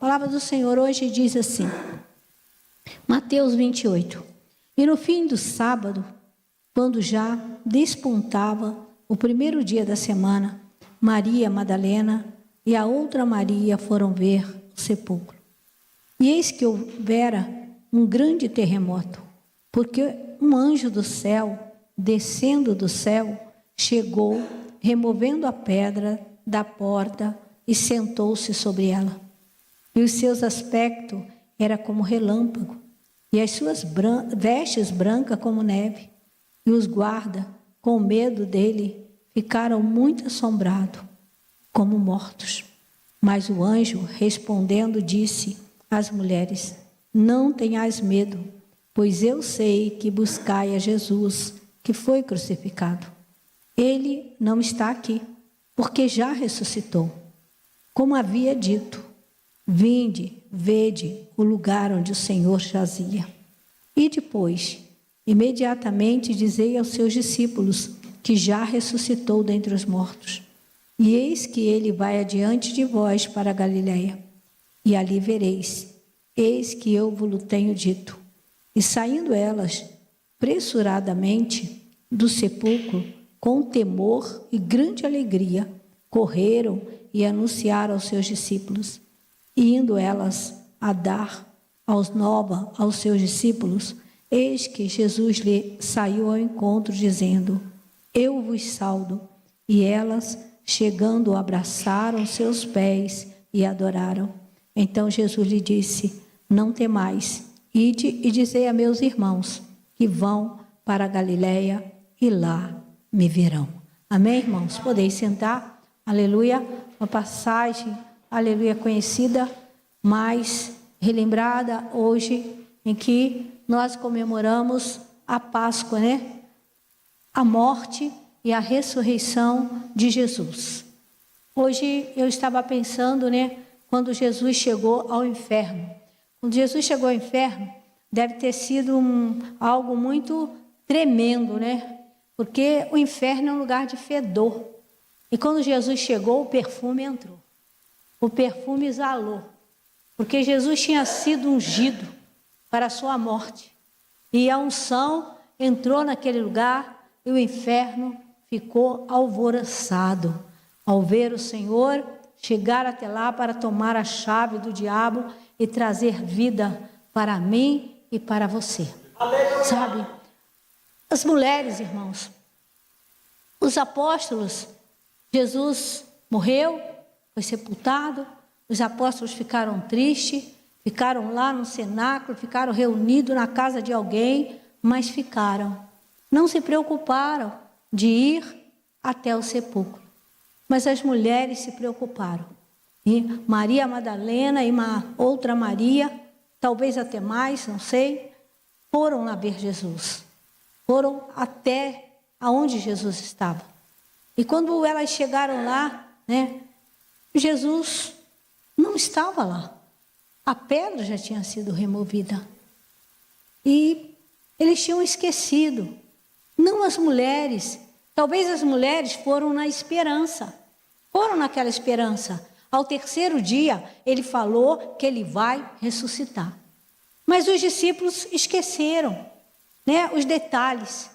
palavra do Senhor hoje diz assim, Mateus 28. E no fim do sábado, quando já despontava o primeiro dia da semana, Maria Madalena e a outra Maria foram ver o sepulcro. E eis que houvera um grande terremoto, porque um anjo do céu, descendo do céu, chegou, removendo a pedra da porta e sentou-se sobre ela. E o seu aspecto era como relâmpago, e as suas vestes brancas como neve. E os guardas, com medo dele, ficaram muito assombrados, como mortos. Mas o anjo, respondendo, disse às mulheres: não tenhais medo, pois eu sei que buscai a Jesus, que foi crucificado. Ele não está aqui, porque já ressuscitou. Como havia dito, vinde, vede o lugar onde o Senhor jazia. E depois, imediatamente dizei aos seus discípulos que já ressuscitou dentre os mortos. E eis que ele vai adiante de vós para a Galiléia, e ali vereis. Eis que eu vos tenho dito. E saindo elas pressuradamente do sepulcro, com temor e grande alegria, correram e anunciaram aos seus discípulos. E indo elas a dar nova aos seus discípulos, eis que Jesus lhe saiu ao encontro, dizendo: eu vos saudo. E elas, chegando, abraçaram seus pés e adoraram. Então Jesus lhe disse: não temais, ide e dizei a meus irmãos que vão para a Galiléia e lá me verão. Amém, irmãos? Podeis sentar. Aleluia. Uma passagem, aleluia, conhecida, mas relembrada hoje, em que nós comemoramos a Páscoa, né? A morte e a ressurreição de Jesus. Hoje eu estava pensando, né? Quando Jesus chegou ao inferno. Quando Jesus chegou ao inferno, deve ter sido algo muito tremendo, né? Porque o inferno é um lugar de fedor. E quando Jesus chegou, o perfume entrou. O perfume exalou. Porque Jesus tinha sido ungido para a sua morte. E a unção entrou naquele lugar e o inferno ficou alvoroçado ao ver o Senhor chegar até lá para tomar a chave do diabo e trazer vida para mim e para você. Aleluia. Sabe? As mulheres, irmãos, os apóstolos, Jesus morreu, foi sepultado, os apóstolos ficaram tristes, ficaram lá no cenáculo, ficaram reunidos na casa de alguém, mas ficaram. Não se preocuparam de ir até o sepulcro. Mas as mulheres se preocuparam. E Maria Madalena e uma outra Maria, talvez até mais, não sei, foram lá ver Jesus. Foram até aonde Jesus estava. E quando elas chegaram lá, né, Jesus não estava lá. A pedra já tinha sido removida. E eles tinham esquecido. Não as mulheres. Talvez as mulheres foram na esperança. Foram naquela esperança. Ao terceiro dia, ele falou que ele vai ressuscitar. Mas os discípulos esqueceram, né, os detalhes.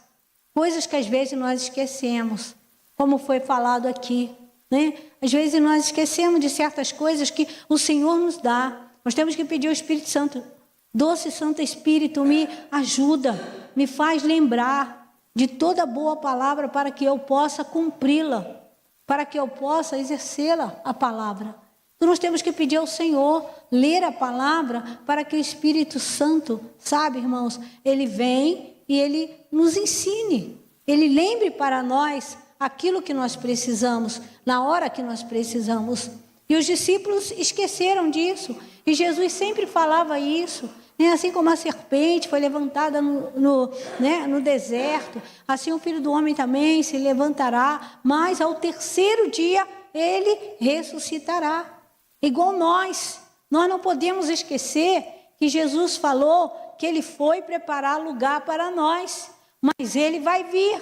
Coisas que às vezes nós esquecemos. Como foi falado aqui, né? Às vezes nós esquecemos de certas coisas que o Senhor nos dá. Nós temos que pedir ao Espírito Santo. Doce Santo Espírito, me ajuda, me faz lembrar de toda boa palavra para que eu possa cumpri-la, para que eu possa exercê-la, a palavra. Então nós temos que pedir ao Senhor, ler a palavra, para que o Espírito Santo, sabe, irmãos, ele vem e ele nos ensine. Ele lembre para nós aquilo que nós precisamos, na hora que nós precisamos. E os discípulos esqueceram disso. E Jesus sempre falava isso. Né? Assim como a serpente foi levantada no deserto, assim o Filho do Homem também se levantará, mas ao terceiro dia ele ressuscitará. Igual nós não podemos esquecer que Jesus falou que ele foi preparar lugar para nós, mas ele vai vir,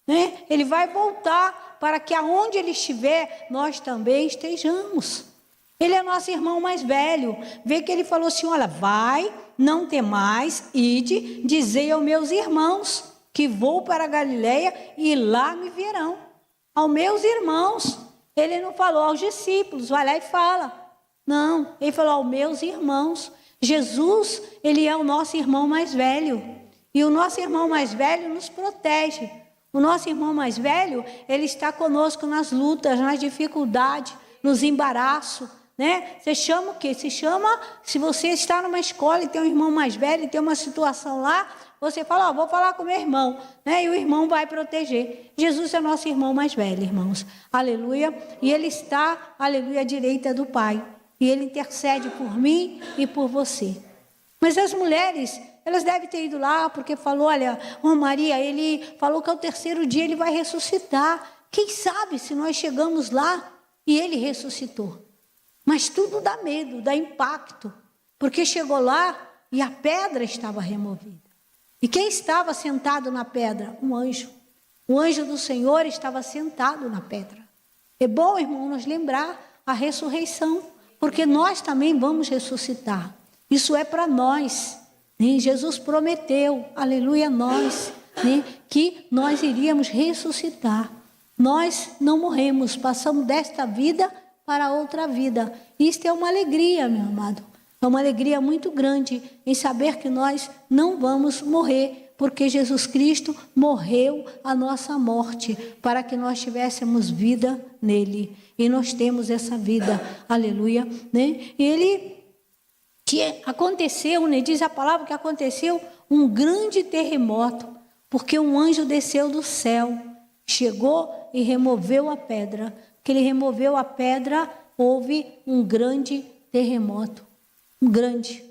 né? Ele vai voltar para que aonde ele estiver, nós também estejamos. Ele é nosso irmão mais velho. Vê que ele falou assim, olha, vai, não temais, ide, dizei aos meus irmãos que vou para a Galileia e lá me verão. Aos meus irmãos. Ele não falou aos discípulos, vai lá e fala. Não, ele falou aos meus irmãos. Jesus, ele é o nosso irmão mais velho. E o nosso irmão mais velho nos protege. O nosso irmão mais velho, ele está conosco nas lutas, nas dificuldades, nos embaraços, né? Você chama o quê? Se chama, se você está numa escola e tem um irmão mais velho e tem uma situação lá, você fala, ó, vou falar com meu irmão, né? E o irmão vai proteger. Jesus é nosso irmão mais velho, irmãos. Aleluia. E ele está, aleluia, à direita do Pai. E ele intercede por mim e por você. Mas as mulheres, elas devem ter ido lá, porque falou, olha, Maria, ele falou que ao terceiro dia ele vai ressuscitar. Quem sabe se nós chegamos lá e ele ressuscitou. Mas tudo dá medo, dá impacto. Porque chegou lá e a pedra estava removida. E quem estava sentado na pedra? Um anjo. O anjo do Senhor estava sentado na pedra. É bom, irmão, nos lembrar a ressurreição, porque nós também vamos ressuscitar. Isso é para nós. Né? Jesus prometeu, aleluia, nós, né? Que nós iríamos ressuscitar. Nós não morremos, passamos desta vida para outra vida. Isto é uma alegria, meu amado. É uma alegria muito grande em saber que nós não vamos morrer, porque Jesus Cristo morreu a nossa morte para que nós tivéssemos vida nele. E nós temos essa vida, aleluia, né? E ele, que aconteceu, né? Diz a palavra que aconteceu um grande terremoto, porque um anjo desceu do céu, chegou e removeu a pedra. Que ele removeu a pedra, houve um grande terremoto. Grande,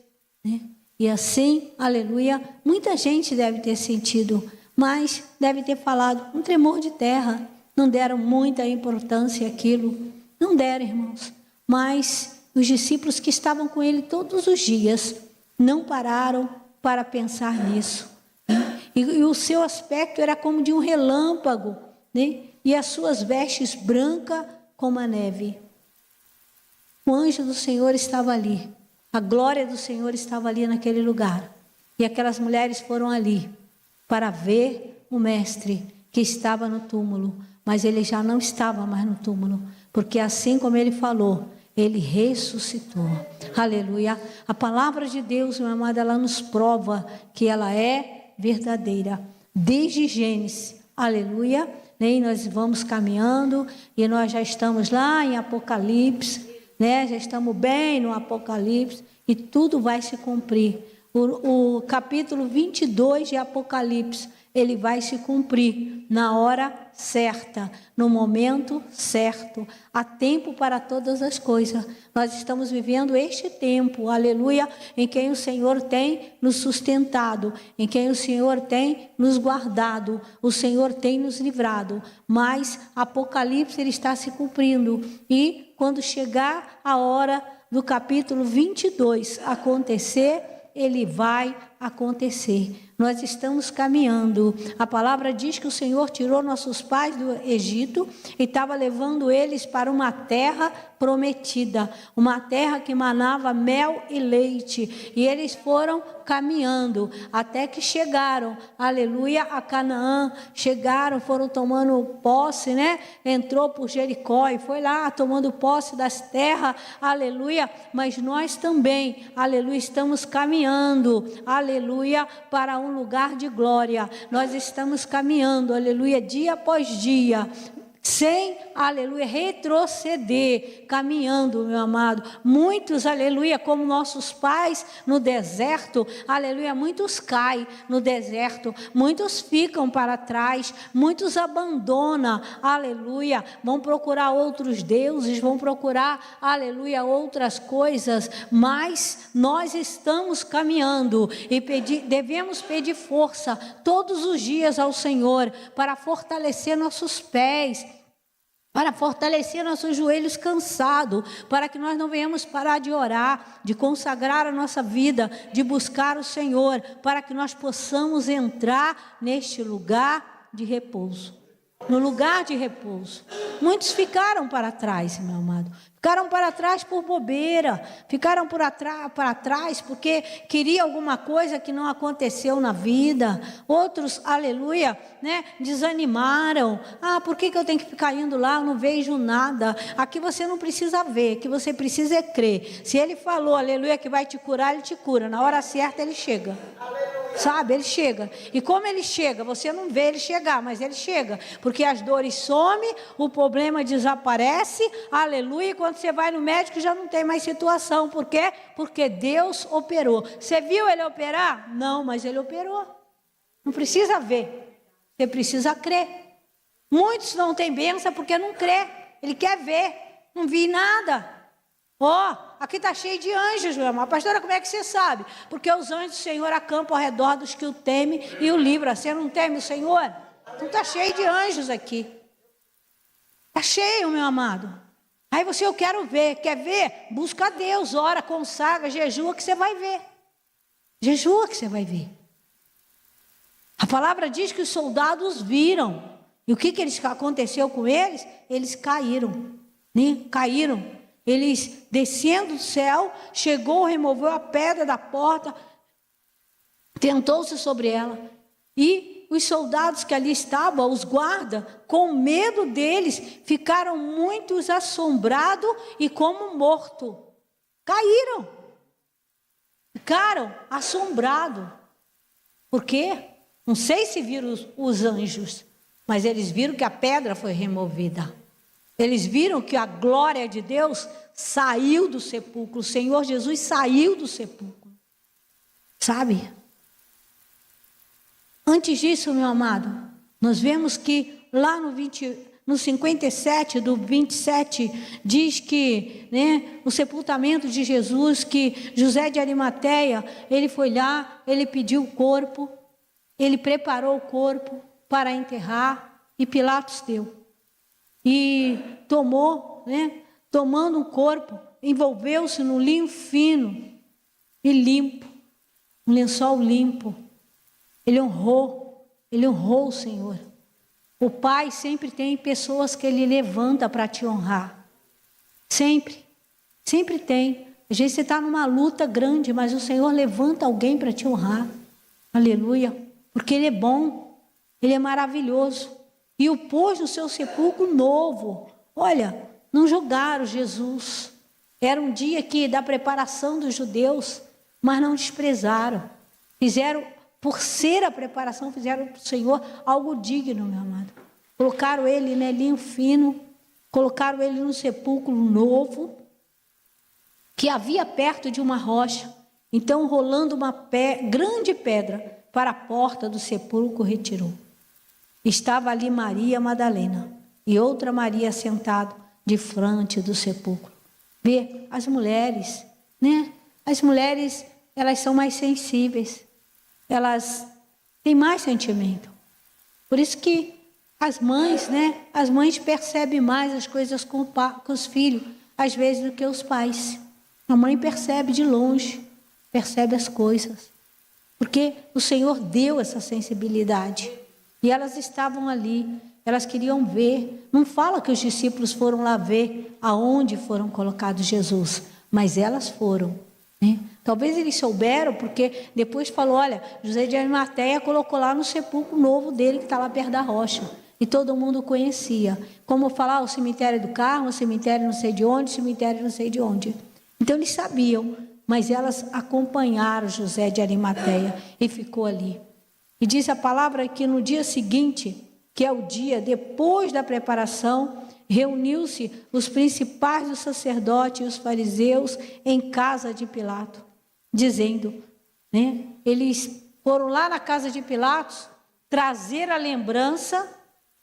né? E assim, aleluia, muita gente deve ter sentido, mas deve ter falado, um tremor de terra. Não deram muita importância àquilo, não deram, irmãos. Mas os discípulos que estavam com ele todos os dias, não pararam para pensar nisso. Né? E o seu aspecto era como de um relâmpago, né? E as suas vestes brancas como a neve. O anjo do Senhor estava ali. A glória do Senhor estava ali naquele lugar. E aquelas mulheres foram ali para ver o mestre que estava no túmulo. Mas ele já não estava mais no túmulo. Porque assim como ele falou, ele ressuscitou. Aleluia. A palavra de Deus, meu amado, ela nos prova que ela é verdadeira. Desde Gênesis. Aleluia. E nós vamos caminhando e nós já estamos lá em Apocalipse. Né? Já estamos bem no Apocalipse e tudo vai se cumprir. O capítulo 22 de Apocalipse, ele vai se cumprir na hora certa, no momento certo. Há tempo para todas as coisas. Nós estamos vivendo este tempo, aleluia, em que o Senhor tem nos sustentado, em que o Senhor tem nos guardado, o Senhor tem nos livrado. Mas Apocalipse ele está se cumprindo e quando chegar a hora do capítulo 22 acontecer, ele vai acontecer. Nós estamos caminhando. A palavra diz que o Senhor tirou nossos pais do Egito e estava levando eles para uma terra prometida, uma terra que manava mel e leite. E eles foram caminhando até que chegaram, aleluia, a Canaã. Chegaram, foram tomando posse, né? Entrou por Jericó e foi lá tomando posse das terras, aleluia. Mas nós também, aleluia, estamos caminhando, aleluia, para um lugar de glória. Nós estamos caminhando, aleluia, dia após dia, sem, aleluia, retroceder, caminhando, meu amado. Muitos, aleluia, como nossos pais no deserto, aleluia, muitos caem no deserto, muitos ficam para trás, muitos abandonam, aleluia, vão procurar outros deuses, vão procurar, aleluia, outras coisas, mas nós estamos caminhando e devemos pedir força todos os dias ao Senhor para fortalecer nossos pés, para fortalecer nossos joelhos cansados, para que nós não venhamos parar de orar, de consagrar a nossa vida, de buscar o Senhor, para que nós possamos entrar neste lugar de repouso. No lugar de repouso. muitos ficaram para trás, meu amado. Ficaram para trás por bobeira, ficaram para trás porque queria alguma coisa que não aconteceu na vida. Outros, aleluia, né, desanimaram. Por que eu tenho que ficar indo lá? Eu não vejo nada. Aqui você não precisa ver, que você precisa é crer. Se ele falou, aleluia, que vai te curar, ele te cura. Na hora certa ele chega. Sabe, ele chega. E como ele chega? Você não vê ele chegar, mas ele chega. Porque as dores somem, o problema desaparece, aleluia. E quando você vai no médico já não tem mais situação. Por quê? Porque Deus operou. Você viu ele operar? Não, mas ele operou. Não precisa ver. Você precisa crer. Muitos não têm bênção porque não crê. Ele quer ver. Não vi nada. Aqui está cheio de anjos, meu irmão. Pastora, como é que você sabe? Porque os anjos do Senhor acampam ao redor dos que o temem e o livram. Você não teme o Senhor? Então está cheio de anjos aqui. Está cheio, meu amado. Aí eu quero ver. Quer ver? Busca a Deus, ora, consagra, jejua que você vai ver. Jejua que você vai ver. A palavra diz que os soldados viram. E o que aconteceu com eles? Eles caíram. Né? Caíram. Eles, descendo do céu, chegou, removeu a pedra da porta, tentou-se sobre ela. E os soldados que ali estavam, os guardas, com medo deles, ficaram muito assombrados e como mortos. Caíram. Ficaram assombrados. Por quê? Não sei se viram os anjos, mas eles viram que a pedra foi removida. Eles viram que a glória de Deus saiu do sepulcro. O Senhor Jesus saiu do sepulcro. Sabe? Antes disso, meu amado, nós vemos que lá no 57, do 27, diz que, né, o sepultamento de Jesus, que José de Arimateia, ele foi lá, ele pediu o corpo, ele preparou o corpo para enterrar e Pilatos deu. E tomou, né, tomando um corpo, envolveu-se no linho fino e limpo, um lençol limpo. Ele honrou o Senhor. O Pai sempre tem pessoas que Ele levanta para te honrar. Sempre tem. Às vezes você está numa luta grande, mas o Senhor levanta alguém para te honrar. Aleluia. Porque Ele é bom, Ele é maravilhoso. E o pôs no seu sepulcro novo. Olha, não julgaram Jesus. Era um dia da preparação dos judeus, mas não desprezaram. Fizeram, por ser a preparação, fizeram para o Senhor algo digno, meu amado. Colocaram ele em linho fino, colocaram ele no sepulcro novo, que havia perto de uma rocha. Então, rolando uma grande pedra para a porta do sepulcro, retirou. Estava ali Maria Madalena e outra Maria sentada de frente do sepulcro. Vê, as mulheres, né? As mulheres, elas são mais sensíveis. Elas têm mais sentimento. Por isso que as mães, né? As mães percebem mais as coisas com os filhos, às vezes, do que os pais. A mãe percebe de longe, percebe as coisas. Porque o Senhor deu essa sensibilidade. E elas estavam ali, elas queriam ver. Não fala que os discípulos foram lá ver aonde foram colocados Jesus, mas elas foram, né? Talvez eles souberam, porque depois falou, olha, José de Arimateia colocou lá no sepulcro novo dele, que está lá perto da rocha. E todo mundo conhecia. Como falar, o cemitério do Carmo, o cemitério não sei de onde, o cemitério não sei de onde. Então eles sabiam, mas elas acompanharam José de Arimateia e ficou ali. E diz a palavra que no dia seguinte, que é o dia depois da preparação, reuniu-se os principais dos sacerdotes e os fariseus em casa de Pilato, dizendo, né, eles foram lá na casa de Pilatos trazer a lembrança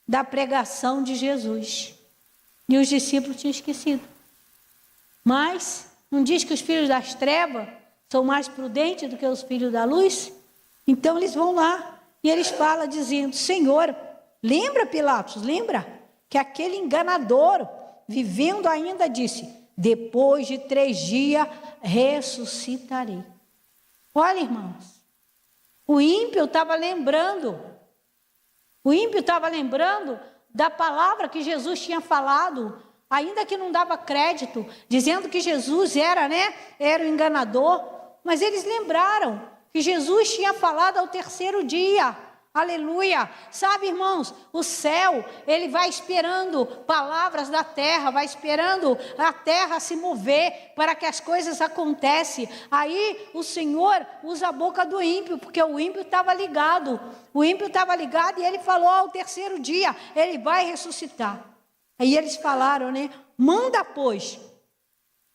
da pregação de Jesus. E os discípulos tinham esquecido. Mas não diz que os filhos das trevas são mais prudentes do que os filhos da luz? Então eles vão lá e eles falam dizendo, Senhor, lembra Pilatos, lembra que aquele enganador, vivendo ainda, disse, depois de 3 dias ressuscitarei. Olha, irmãos, o ímpio estava lembrando da palavra que Jesus tinha falado, ainda que não dava crédito, dizendo que Jesus era o enganador, mas eles lembraram que Jesus tinha falado ao terceiro dia. Aleluia! Sabe, irmãos, o céu, ele vai esperando palavras da terra, vai esperando a terra se mover para que as coisas aconteçam. Aí o Senhor usa a boca do ímpio, porque o ímpio estava ligado. O ímpio estava ligado e ele falou ao terceiro dia, ele vai ressuscitar. Aí eles falaram, manda, pois,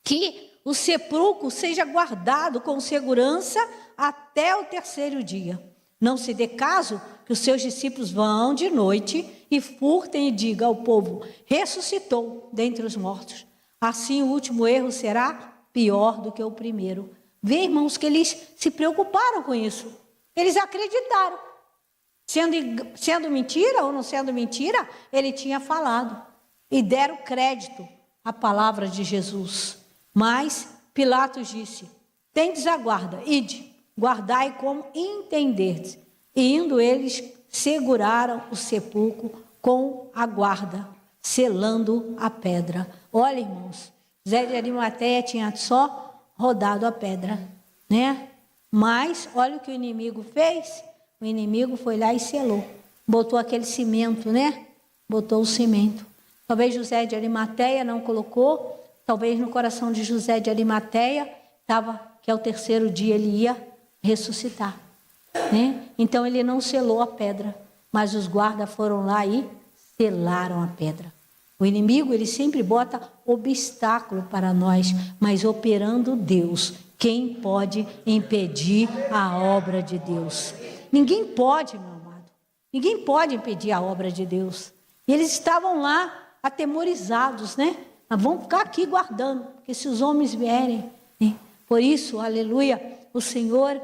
que o sepulcro seja guardado com segurança até o terceiro dia. Não se dê caso que os seus discípulos vão de noite e furtem e digam ao povo, ressuscitou dentre os mortos. Assim o último erro será pior do que o primeiro. Vê, irmãos, que eles se preocuparam com isso. Eles acreditaram. Sendo mentira ou não sendo mentira, ele tinha falado. E deram crédito à palavra de Jesus. Mas Pilatos disse, tendes a guarda, ide. Guardai como entenderdes. E indo eles, seguraram o sepulcro com a guarda, selando a pedra. Olha, irmãos, José de Arimateia tinha só rodado a pedra, Mas, olha o que o inimigo fez. O inimigo foi lá e selou. Botou aquele cimento, Botou o cimento. Talvez José de Arimateia não colocou. Talvez no coração de José de Arimateia estava que ao terceiro dia ele ia ressuscitar, Então ele não selou a pedra, mas os guardas foram lá e selaram a pedra. O inimigo, ele sempre bota obstáculo para nós, mas operando Deus, quem pode impedir a obra de Deus? Ninguém pode, meu amado, ninguém pode impedir a obra de Deus. E eles estavam lá atemorizados, Mas vamos ficar aqui guardando, porque se os homens vierem, Por isso, aleluia, o Senhor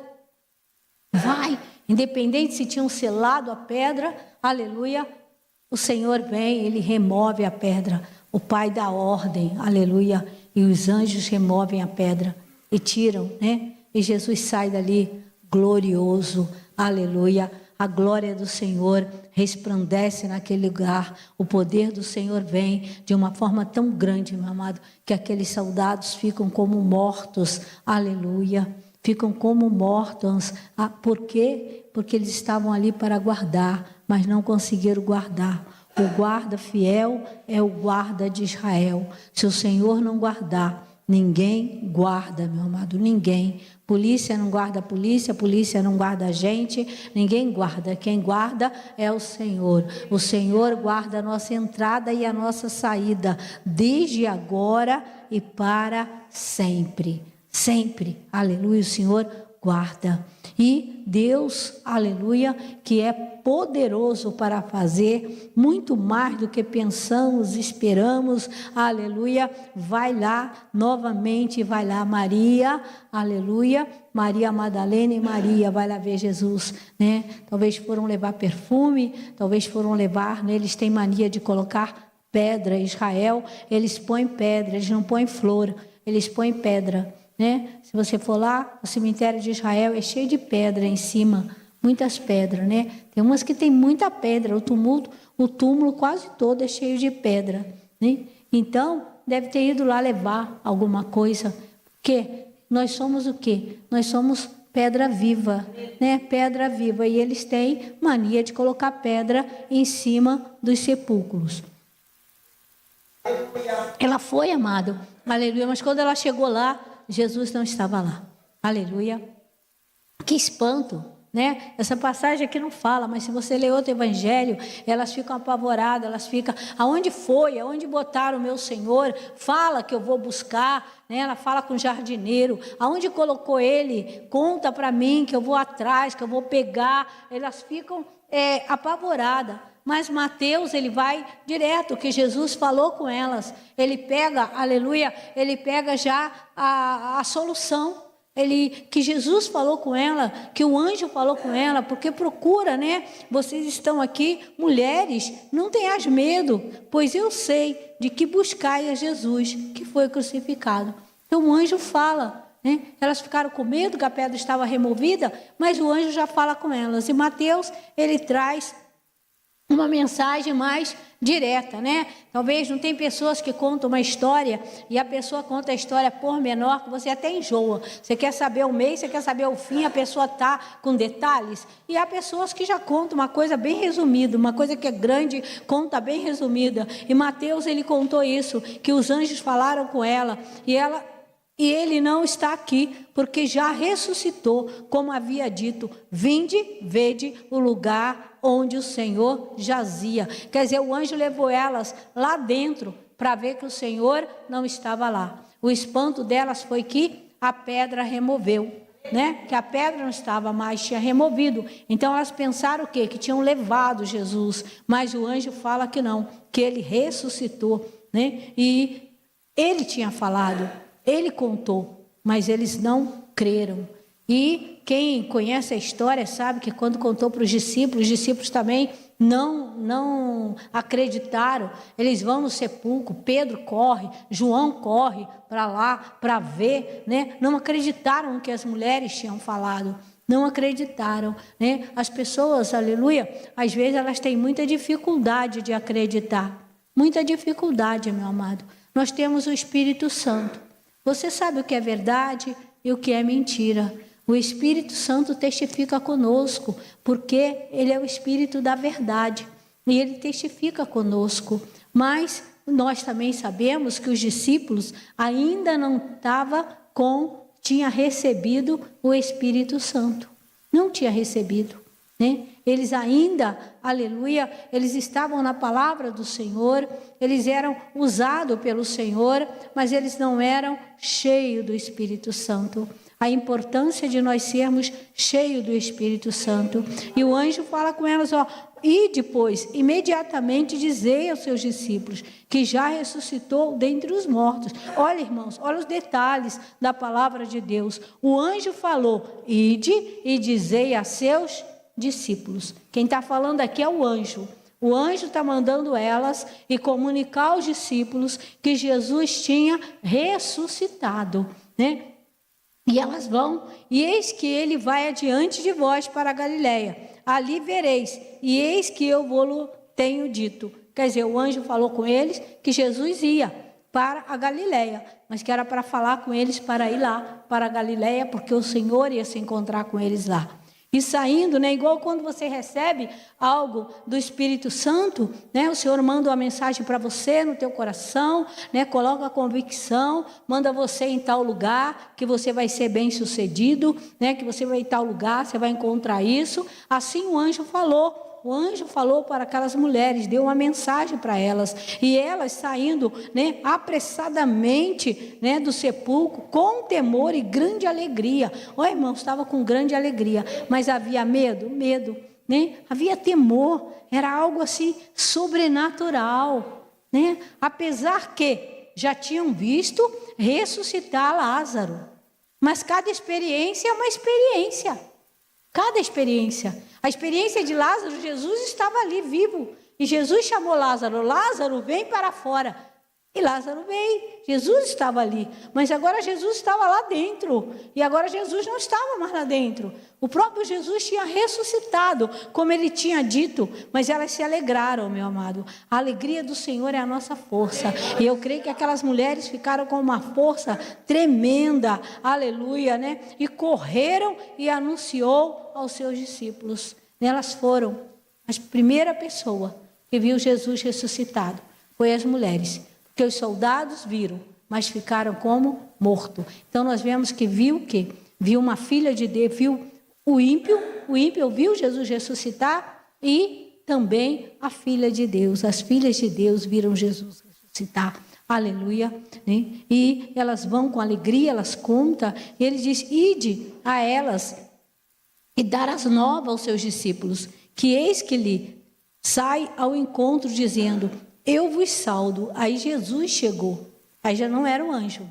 vai, independente se tinham selado a pedra, aleluia, o Senhor vem, ele remove a pedra, o Pai dá ordem, aleluia, e os anjos removem a pedra e tiram, E Jesus sai dali glorioso, aleluia, a glória do Senhor resplandece naquele lugar, o poder do Senhor vem de uma forma tão grande, meu amado, que aqueles soldados ficam como mortos, aleluia, ficam como mortos. Por quê? Porque eles estavam ali para guardar, mas não conseguiram guardar. O guarda fiel é o guarda de Israel. Se o Senhor não guardar, ninguém guarda, meu amado, ninguém. Polícia não guarda a polícia não guarda a gente, ninguém guarda. Quem guarda é o Senhor. O Senhor guarda a nossa entrada e a nossa saída, desde agora e para sempre. Sempre, aleluia, o Senhor guarda. E Deus, aleluia, que é poderoso para fazer muito mais do que pensamos, esperamos, aleluia, vai lá novamente, vai lá Maria, aleluia, Maria Madalena e Maria, vai lá ver Jesus, Talvez foram levar perfume, talvez foram levar, eles têm mania de colocar pedra. Israel, eles põem pedra, eles não põem flor, eles põem pedra, Se você for lá, o cemitério de Israel é cheio de pedra em cima, muitas pedras, Tem umas que tem muita pedra, o túmulo quase todo é cheio de pedra, Então, deve ter ido lá levar alguma coisa, porque nós somos o quê? Nós somos pedra viva, Pedra viva, e eles têm mania de colocar pedra em cima dos sepulcros. Ela foi, amado, aleluia, mas quando ela chegou lá, Jesus não estava lá, aleluia. Que espanto, Essa passagem aqui não fala, mas se você ler outro evangelho, elas ficam apavoradas, elas ficam, aonde foi, aonde botaram o meu Senhor? Fala que eu vou buscar, Ela fala com o jardineiro, aonde colocou ele? Conta para mim que eu vou atrás, que eu vou pegar. Elas ficam apavoradas. Mas Mateus, ele vai direto, que Jesus falou com elas. Ele pega, aleluia, ele pega já a solução. Que Jesus falou com ela, que o anjo falou com ela, porque procura, Vocês estão aqui, mulheres, não tenhas medo, pois eu sei de que buscai a Jesus, que foi crucificado. Então o anjo fala, Elas ficaram com medo que a pedra estava removida, mas o anjo já fala com elas. E Mateus, ele traz uma mensagem mais direta, né? Talvez não tem pessoas que contam uma história e a pessoa conta a história pormenor que você até enjoa. Você quer saber o mês, você quer saber o fim, a pessoa está com detalhes. E há pessoas que já contam uma coisa bem resumida, uma coisa que é grande, conta bem resumida. E Mateus, ele contou isso, que os anjos falaram com ela e ele não está aqui, porque já ressuscitou, como havia dito, vinde, vede o lugar onde o Senhor jazia. Quer dizer, o anjo levou elas lá dentro, para ver que o Senhor não estava lá. O espanto delas foi que a pedra removeu, né? Que a pedra não estava mais, tinha removido. Então elas pensaram o quê? Que tinham levado Jesus, mas o anjo fala que não, que ele ressuscitou, né? E ele tinha falado, ele contou, mas eles não creram. E quem conhece a história sabe que quando contou para os discípulos também não acreditaram. Eles vão no sepulcro, Pedro corre, João corre para lá para ver, né? Não acreditaram no que as mulheres tinham falado. Não acreditaram, né? As pessoas, aleluia, às vezes elas têm muita dificuldade de acreditar. Muita dificuldade, meu amado. Nós temos o Espírito Santo. Você sabe o que é verdade e o que é mentira. O Espírito Santo testifica conosco, porque ele é o Espírito da verdade. E ele testifica conosco. Mas nós também sabemos que os discípulos ainda não tinha recebido o Espírito Santo. Não tinha recebido, né? Eles ainda, aleluia, eles estavam na palavra do Senhor, eles eram usados pelo Senhor, mas eles não eram cheios do Espírito Santo. A importância de nós sermos cheios do Espírito Santo. E o anjo fala com elas, e depois, imediatamente dizei aos seus discípulos que já ressuscitou dentre os mortos. Olha, irmãos, olha os detalhes da palavra de Deus. O anjo falou, ide e dizei a seus discípulos. Quem está falando aqui é o anjo. O anjo está mandando elas e comunicar aos discípulos que Jesus tinha ressuscitado, né? E elas vão, e eis que ele vai adiante de vós para a Galiléia. Ali vereis, e eis que eu vou-lo tenho dito. Quer dizer, o anjo falou com eles que Jesus ia para a Galiléia, mas que era para falar com eles para ir lá para a Galiléia, porque o Senhor ia se encontrar com eles lá. E saindo, né, igual quando você recebe algo do Espírito Santo, né, o Senhor manda uma mensagem para você no teu coração, né, coloca a convicção, manda você em tal lugar, que você vai ser bem sucedido, né, que você vai em tal lugar, você vai encontrar isso. Assim o anjo falou. O anjo falou para aquelas mulheres, deu uma mensagem para elas, e elas saindo, né, apressadamente, né, do sepulcro, com temor e grande alegria. Irmãos, estava com grande alegria, mas havia medo, né? Havia temor, era algo assim sobrenatural, né? Apesar que já tinham visto ressuscitar Lázaro, mas cada experiência é uma experiência. Cada experiência. A experiência de Lázaro, Jesus estava ali vivo. E Jesus chamou Lázaro. Lázaro, vem para fora. E Lázaro veio. Jesus estava ali. Mas agora Jesus estava lá dentro. E agora Jesus não estava mais lá dentro. O próprio Jesus tinha ressuscitado, como ele tinha dito. Mas elas se alegraram, meu amado. A alegria do Senhor é a nossa força. E eu creio que aquelas mulheres ficaram com uma força tremenda. Aleluia, né? E correram e anunciou aos seus discípulos. Elas foram. A primeira pessoa que viu Jesus ressuscitado foi as mulheres. Porque os soldados viram, mas ficaram como mortos. Então nós vemos que viu o quê? Viu uma filha de Deus, viu o ímpio viu Jesus ressuscitar e também a filha de Deus. As filhas de Deus viram Jesus ressuscitar. Aleluia. Né? E elas vão com alegria, elas contam. E ele diz, ide a elas e dar as novas aos seus discípulos, que eis que lhe sai ao encontro dizendo, eu vos saldo. Aí Jesus chegou, aí já não era o anjo,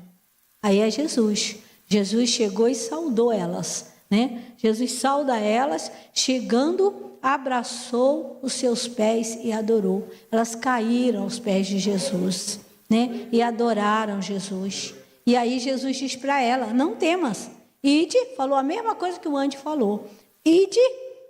aí é Jesus. Jesus chegou e saudou elas, né? Jesus sauda elas, chegando, abraçou os seus pés e adorou. Elas caíram aos pés de Jesus, né? E adoraram Jesus. E aí Jesus diz para ela, não temas. Ide, falou a mesma coisa que o anjo falou. Ide,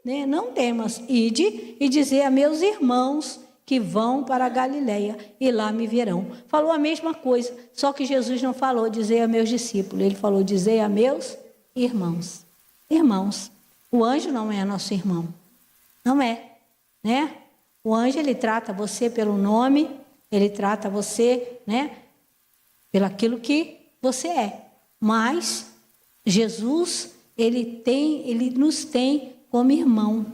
né? Não temas, ide e dizer a meus irmãos que vão para a Galileia e lá me verão. Falou a mesma coisa, só que Jesus não falou dizer a meus discípulos, ele falou dizer a meus irmãos. Irmãos, o anjo não é nosso irmão, não é, né? O anjo, ele trata você pelo nome, ele trata você, né, pelo aquilo que você é. Mas Jesus, ele nos tem como irmão.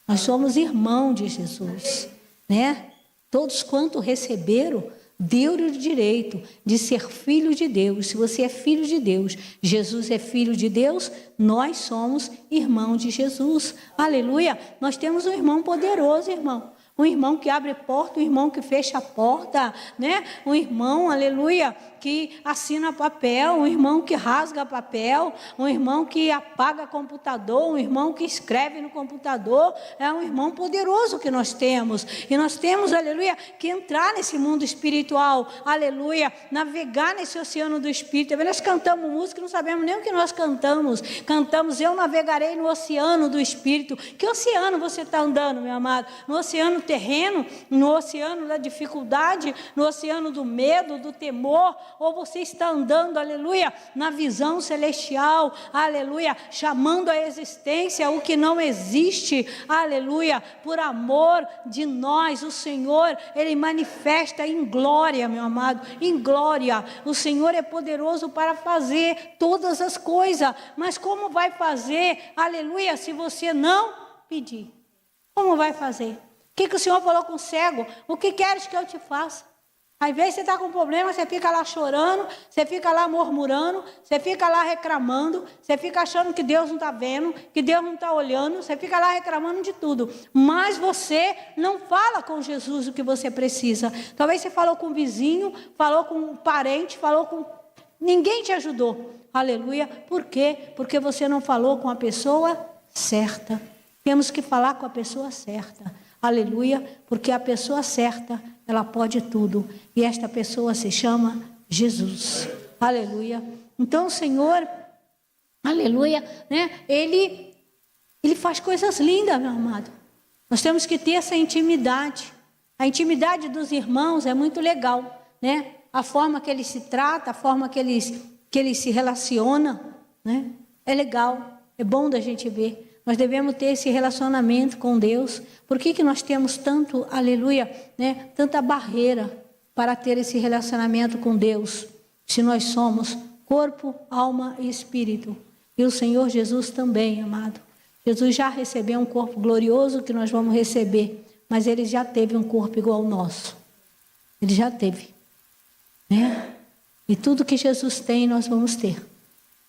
Nós somos irmão de Jesus, né? Todos quanto receberam, deu-lhe o direito de ser filho de Deus. Se você é filho de Deus, Jesus é filho de Deus, nós somos irmão de Jesus. Aleluia! Nós temos um irmão poderoso, irmão. Um irmão que abre porta, um irmão que fecha a porta, né? Um irmão, aleluia, que assina papel, um irmão que rasga papel, um irmão que apaga computador, um irmão que escreve no computador. É um irmão poderoso que nós temos. E nós temos, aleluia, que entrar nesse mundo espiritual, aleluia, navegar nesse oceano do Espírito. Nós cantamos música, não sabemos nem o que nós cantamos. Cantamos, eu navegarei no oceano do Espírito. Que oceano você está andando, meu amado? No oceano terreno, no oceano da dificuldade, no oceano do medo, do temor, ou você está andando, aleluia, na visão celestial, aleluia, chamando à existência o que não existe, aleluia, por amor de nós, o Senhor, Ele manifesta em glória, meu amado, em glória. O Senhor é poderoso para fazer todas as coisas, mas como vai fazer, aleluia, se você não pedir? Como vai fazer? O que o Senhor falou com o cego? O que queres que eu te faça? Às vezes você está com problema, você fica lá chorando, você fica lá murmurando, você fica lá reclamando, você fica achando que Deus não está vendo, que Deus não está olhando, você fica lá reclamando de tudo. Mas você não fala com Jesus o que você precisa. Talvez você falou com o vizinho, falou com um parente, falou com... Ninguém te ajudou. Aleluia. Por quê? Porque você não falou com a pessoa certa. Temos que falar com a pessoa certa. Aleluia, porque a pessoa certa, ela pode tudo. E esta pessoa se chama Jesus. Aleluia. Então o Senhor, aleluia, né? Ele faz coisas lindas, meu amado. Nós temos que ter essa intimidade. A intimidade dos irmãos é muito legal, né? A forma que eles se tratam, a forma que eles se relacionam, né? É legal, é bom da gente ver. Nós devemos ter esse relacionamento com Deus. Por que nós temos tanto, aleluia, né, tanta barreira para ter esse relacionamento com Deus? Se nós somos corpo, alma e espírito. E o Senhor Jesus também, amado. Jesus já recebeu um corpo glorioso que nós vamos receber. Mas Ele já teve um corpo igual ao nosso. Ele já teve, né? E tudo que Jesus tem, nós vamos ter.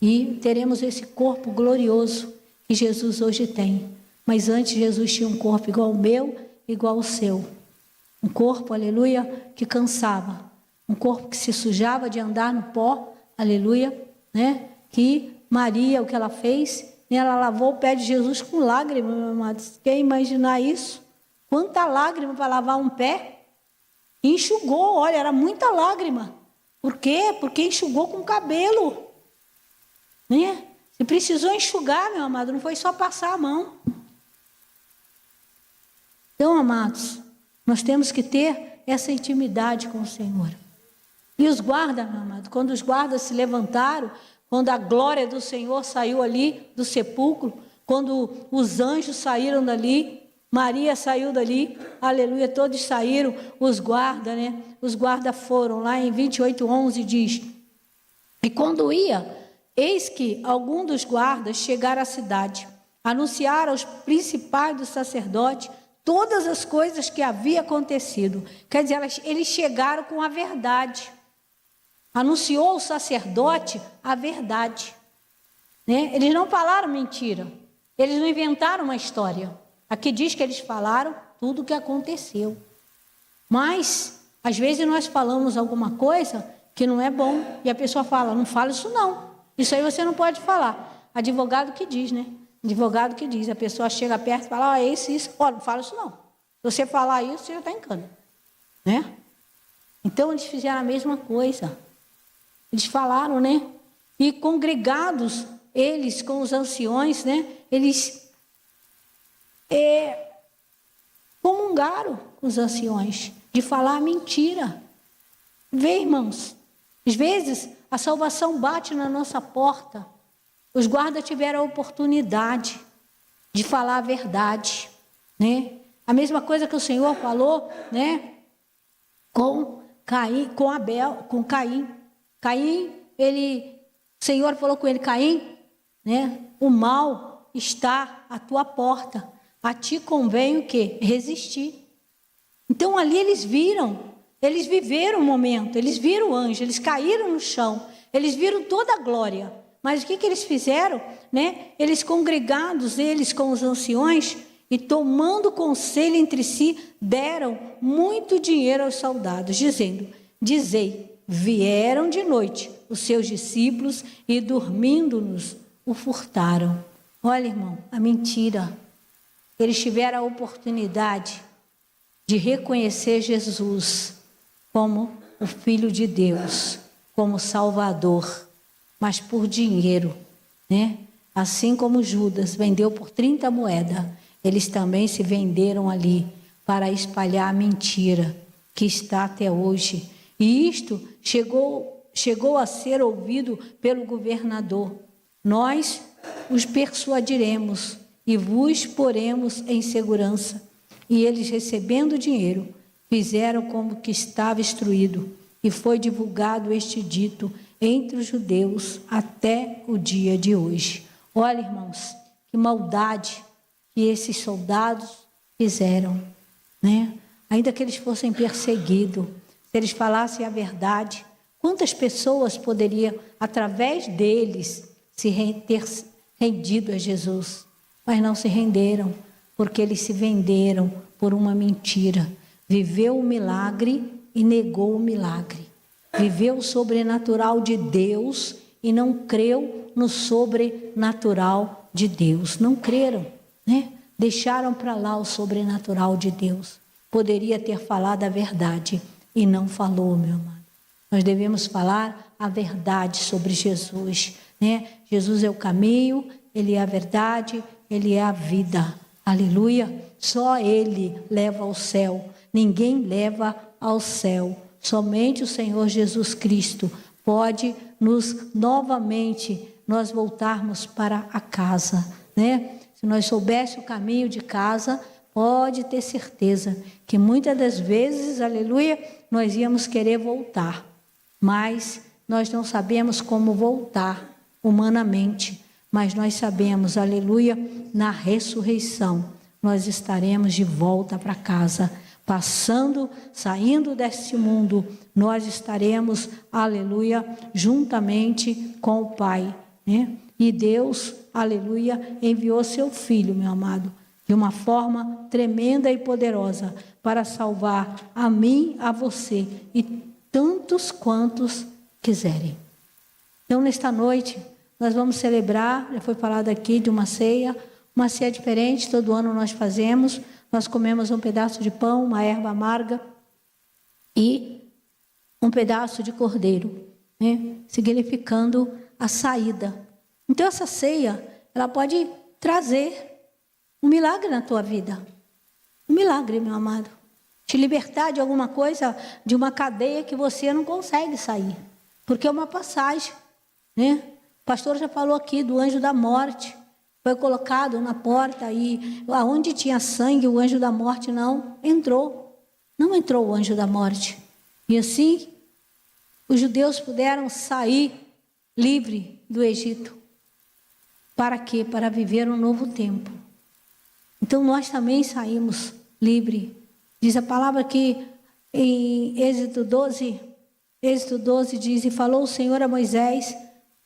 E teremos esse corpo glorioso que Jesus hoje tem. Mas antes Jesus tinha um corpo igual ao meu, igual ao seu. Um corpo, aleluia, que cansava. Um corpo que se sujava de andar no pó, aleluia, né? Que Maria, o que ela fez, ela lavou o pé de Jesus com lágrimas, meu amado. Quer imaginar isso? Quanta lágrima para lavar um pé? Enxugou, olha, era muita lágrima. Por quê? Porque enxugou com cabelo, né? Você precisou enxugar, meu amado, não foi só passar a mão. Então, amados, nós temos que ter essa intimidade com o Senhor. E os guardas, meu amado, quando os guardas se levantaram, quando a glória do Senhor saiu ali do sepulcro, quando os anjos saíram dali, Maria saiu dali, aleluia, todos saíram, os guardas, né? Os guardas foram, lá em 28:11 diz, e quando ia... Eis que algum dos guardas chegaram à cidade, anunciaram aos principais dos sacerdotes todas as coisas que havia acontecido. Quer dizer, eles chegaram com a verdade. Anunciou ao sacerdote a verdade, né? Eles não falaram mentira, eles não inventaram uma história. Aqui diz que eles falaram tudo o que aconteceu. Mas, às vezes nós falamos alguma coisa que não é bom, e a pessoa fala, não fala isso não. Isso aí você não pode falar. Advogado que diz, né? Advogado que diz. A pessoa chega perto e fala, ó, isso. Ó, não fala isso não. Se você falar isso, você já está em cana, né? Então, eles fizeram a mesma coisa. Eles falaram, né? E congregados, eles com os anciões, né? Eles comungaram com os anciões, de falar mentira. Vê, irmãos, às vezes a salvação bate na nossa porta. Os guardas tiveram a oportunidade de falar a verdade, né? A mesma coisa que o Senhor falou, né? Com Caim, com Abel, com Caim. Caim, o Senhor falou com ele: Caim, né? O mal está à tua porta. A ti convém o quê? Resistir. Então ali eles viveram o momento, eles viram o anjo, eles caíram no chão, eles viram toda a glória. Mas o que eles fizeram? Né? Eles congregados, eles com os anciões, e tomando conselho entre si, deram muito dinheiro aos soldados, dizendo: dizei, vieram de noite os seus discípulos e dormindo-nos o furtaram. Olha, irmão, a mentira. Eles tiveram a oportunidade de reconhecer Jesus como o Filho de Deus, como Salvador, mas por dinheiro, né? Assim como Judas vendeu por 30 moedas, eles também se venderam ali para espalhar a mentira que está até hoje. E isto chegou a ser ouvido pelo governador. Nós os persuadiremos e vos poremos em segurança. E eles, recebendo dinheiro, fizeram como que estava instruído, e foi divulgado este dito entre os judeus até o dia de hoje. Olha, irmãos, que maldade que esses soldados fizeram, né? Ainda que eles fossem perseguidos, se eles falassem a verdade, quantas pessoas poderiam, através deles, ter rendido a Jesus? Mas não se renderam, porque eles se venderam por uma mentira. Viveu o milagre e negou o milagre. Viveu o sobrenatural de Deus e não creu no sobrenatural de Deus. Não creram, né? Deixaram para lá o sobrenatural de Deus. Poderia ter falado a verdade e não falou, meu amado. Nós devemos falar a verdade sobre Jesus, né? Jesus é o caminho, Ele é a verdade, Ele é a vida. Aleluia. Só Ele leva ao céu. Ninguém leva ao céu. Somente o Senhor Jesus Cristo pode nós voltarmos para a casa, né? Se nós soubéssemos o caminho de casa, pode ter certeza que muitas das vezes, aleluia, nós íamos querer voltar. Mas nós não sabemos como voltar humanamente. Mas nós sabemos, aleluia, na ressurreição, nós estaremos de volta para casa. Saindo deste mundo, nós estaremos, aleluia, juntamente com o Pai, né? E Deus, aleluia, enviou seu Filho, meu amado, de uma forma tremenda e poderosa, para salvar a mim, a você e tantos quantos quiserem. Então, nesta noite, nós vamos celebrar, já foi falado aqui de uma ceia diferente, todo ano nós fazemos. Nós comemos um pedaço de pão, uma erva amarga e um pedaço de cordeiro, né? Significando a saída. Então, essa ceia, ela pode trazer um milagre na tua vida. Um milagre, meu amado. Te libertar de alguma coisa, de uma cadeia que você não consegue sair. Porque é uma passagem, né? O pastor já falou aqui do anjo da morte. Foi colocado na porta e aonde tinha sangue, o anjo da morte não entrou. Não entrou o anjo da morte. E assim, os judeus puderam sair livre do Egito. Para quê? Para viver um novo tempo. Então, nós também saímos livre. Diz a palavra que em Êxodo 12 diz: e falou o Senhor a Moisés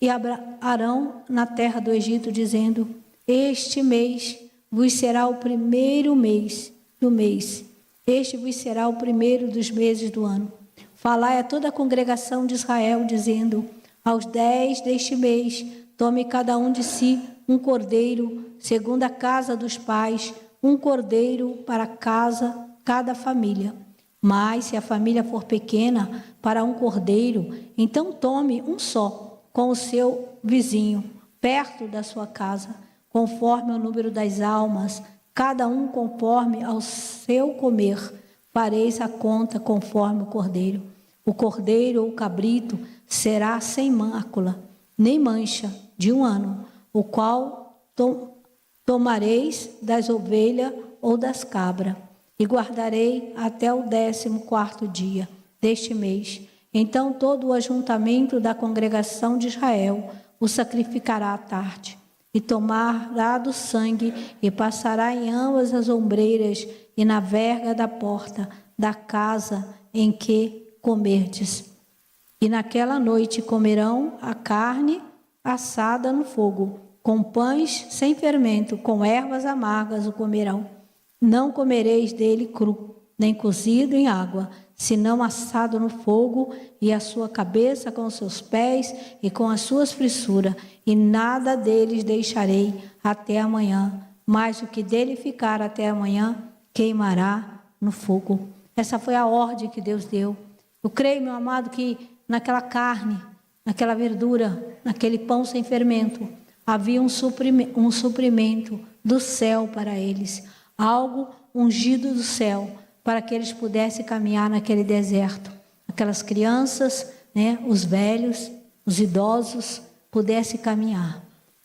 e a Arão na terra do Egito, dizendo: este mês vos será o primeiro mês do mês. Este vos será o primeiro dos meses do ano. Falai a toda a congregação de Israel, dizendo: aos 10 deste mês, tome cada um de si um cordeiro, segundo a casa dos pais, um cordeiro para cada família. Mas, se a família for pequena, para um cordeiro, então tome um só, com o seu vizinho, perto da sua casa, conforme o número das almas, cada um conforme ao seu comer, fareis a conta conforme o cordeiro. O cordeiro ou o cabrito será sem mácula, nem mancha, de 1 ano, o qual tomareis das ovelhas ou das cabras, e guardarei até o 14º dia deste mês. Então todo o ajuntamento da congregação de Israel o sacrificará à tarde, e tomará do sangue, e passará em ambas as ombreiras e na verga da porta da casa em que comerdes. E naquela noite comerão a carne assada no fogo, com pães sem fermento, com ervas amargas o comerão. Não comereis dele cru, nem cozido em água, senão assado no fogo, e a sua cabeça com os seus pés e com as suas fissuras, e nada deles deixarei até amanhã, mas o que dele ficar até amanhã queimará no fogo. Essa foi a ordem que Deus deu. Eu creio, meu amado, que naquela carne, naquela verdura, naquele pão sem fermento, havia um suprimento do céu para eles, algo ungido do céu, para que eles pudessem caminhar naquele deserto. Aquelas crianças, né, os velhos, os idosos, pudessem caminhar.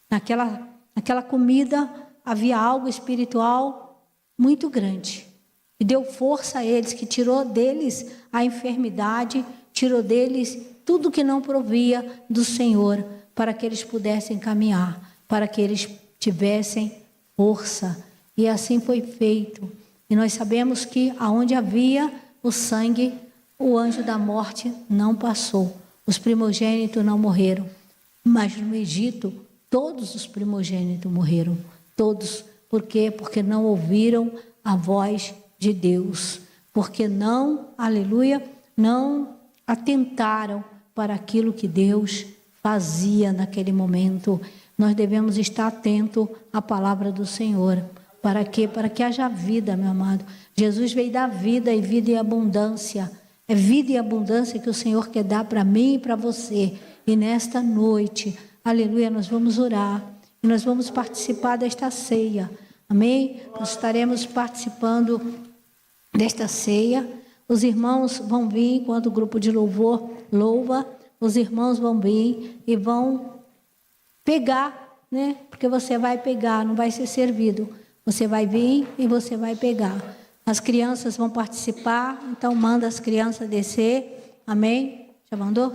Naquela comida havia algo espiritual muito grande, e deu força a eles, que tirou deles a enfermidade, tirou deles tudo que não provia do Senhor, para que eles pudessem caminhar, para que eles tivessem força. E assim foi feito. E nós sabemos que aonde havia o sangue, o anjo da morte não passou. Os primogênitos não morreram. Mas no Egito, todos os primogênitos morreram. Todos. Por quê? Porque não ouviram a voz de Deus. Porque não, aleluia, não atentaram para aquilo que Deus fazia naquele momento. Nós devemos estar atentos à palavra do Senhor. Para quê? Para que haja vida, meu amado. Jesus veio dar vida, e vida e abundância. É vida e abundância que o Senhor quer dar para mim e para você. E nesta noite, aleluia, nós vamos orar. E nós vamos participar desta ceia. Amém? Nós estaremos participando desta ceia. Os irmãos vão vir, enquanto o grupo de louvor louva, os irmãos vão vir e vão pegar, né? Porque você vai pegar, não vai ser servido. Você vai vir e você vai pegar. As crianças vão participar, então manda as crianças descer. Amém? Já mandou?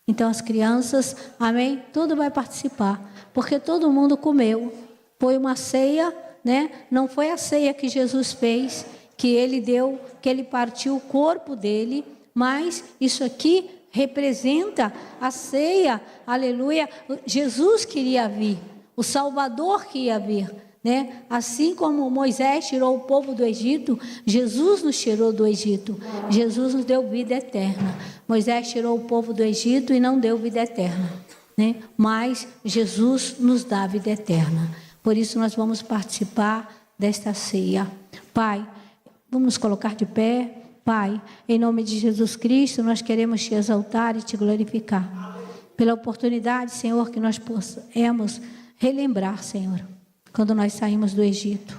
Então as crianças, amém? Tudo vai participar, porque todo mundo comeu. Foi uma ceia, né? Não foi a ceia que Jesus fez, que ele deu, que ele partiu o corpo dele, mas isso aqui representa a ceia, aleluia. Jesus queria vir, o Salvador que ia vir, né? Assim como Moisés tirou o povo do Egito, Jesus nos tirou do Egito. Jesus nos deu vida eterna. Moisés tirou o povo do Egito e não deu vida eterna, né? Mas Jesus nos dá vida eterna. Por isso nós vamos participar desta ceia. Pai, vamos nos colocar de pé. Pai, em nome de Jesus Cristo, nós queremos te exaltar e te glorificar pela oportunidade, Senhor, que nós possamos relembrar, Senhor, quando nós saímos do Egito.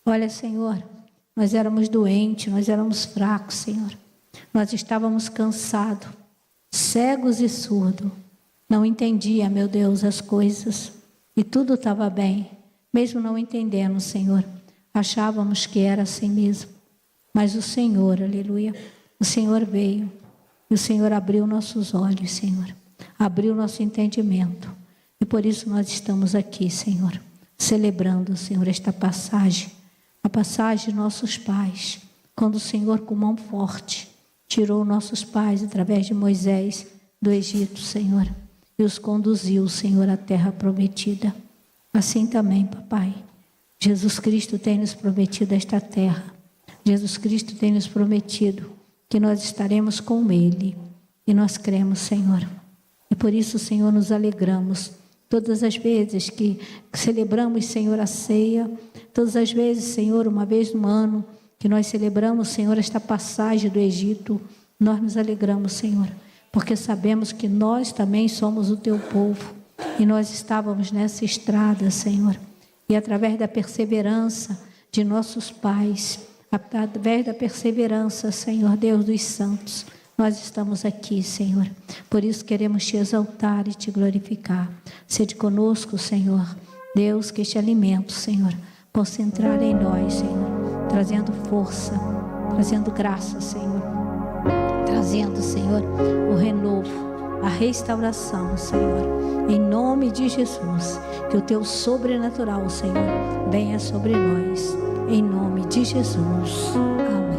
Olha, Senhor, nós éramos doentes, nós éramos fracos, Senhor. Nós estávamos cansados, cegos e surdos. Não entendia, meu Deus, as coisas. E tudo estava bem, mesmo não entendendo, Senhor. Achávamos que era assim mesmo. Mas o Senhor, aleluia, o Senhor veio. E o Senhor abriu nossos olhos, Senhor. Abriu nosso entendimento. E por isso nós estamos aqui, Senhor, celebrando, Senhor, esta passagem. A passagem de nossos pais. Quando o Senhor, com mão forte, tirou nossos pais através de Moisés do Egito, Senhor. E os conduziu, Senhor, à terra prometida. Assim também, papai, Jesus Cristo tem nos prometido esta terra. Jesus Cristo tem nos prometido que nós estaremos com Ele. E nós cremos, Senhor. E por isso, Senhor, nos alegramos. Todas as vezes que celebramos, Senhor, a ceia. Todas as vezes, Senhor, uma vez no ano, que nós celebramos, Senhor, esta passagem do Egito. Nós nos alegramos, Senhor. Porque sabemos que nós também somos o Teu povo. E nós estávamos nessa estrada, Senhor. E através da perseverança de nossos pais, através da perseverança, Senhor Deus dos santos, nós estamos aqui, Senhor. Por isso queremos te exaltar e te glorificar. Sede conosco, Senhor. Deus, que este alimento, Senhor, possa entrar em nós, Senhor, trazendo força, trazendo graça, Senhor, trazendo, Senhor, o renovo, a restauração, Senhor, em nome de Jesus, que o teu sobrenatural, Senhor, venha sobre nós, em nome de Jesus. Amém.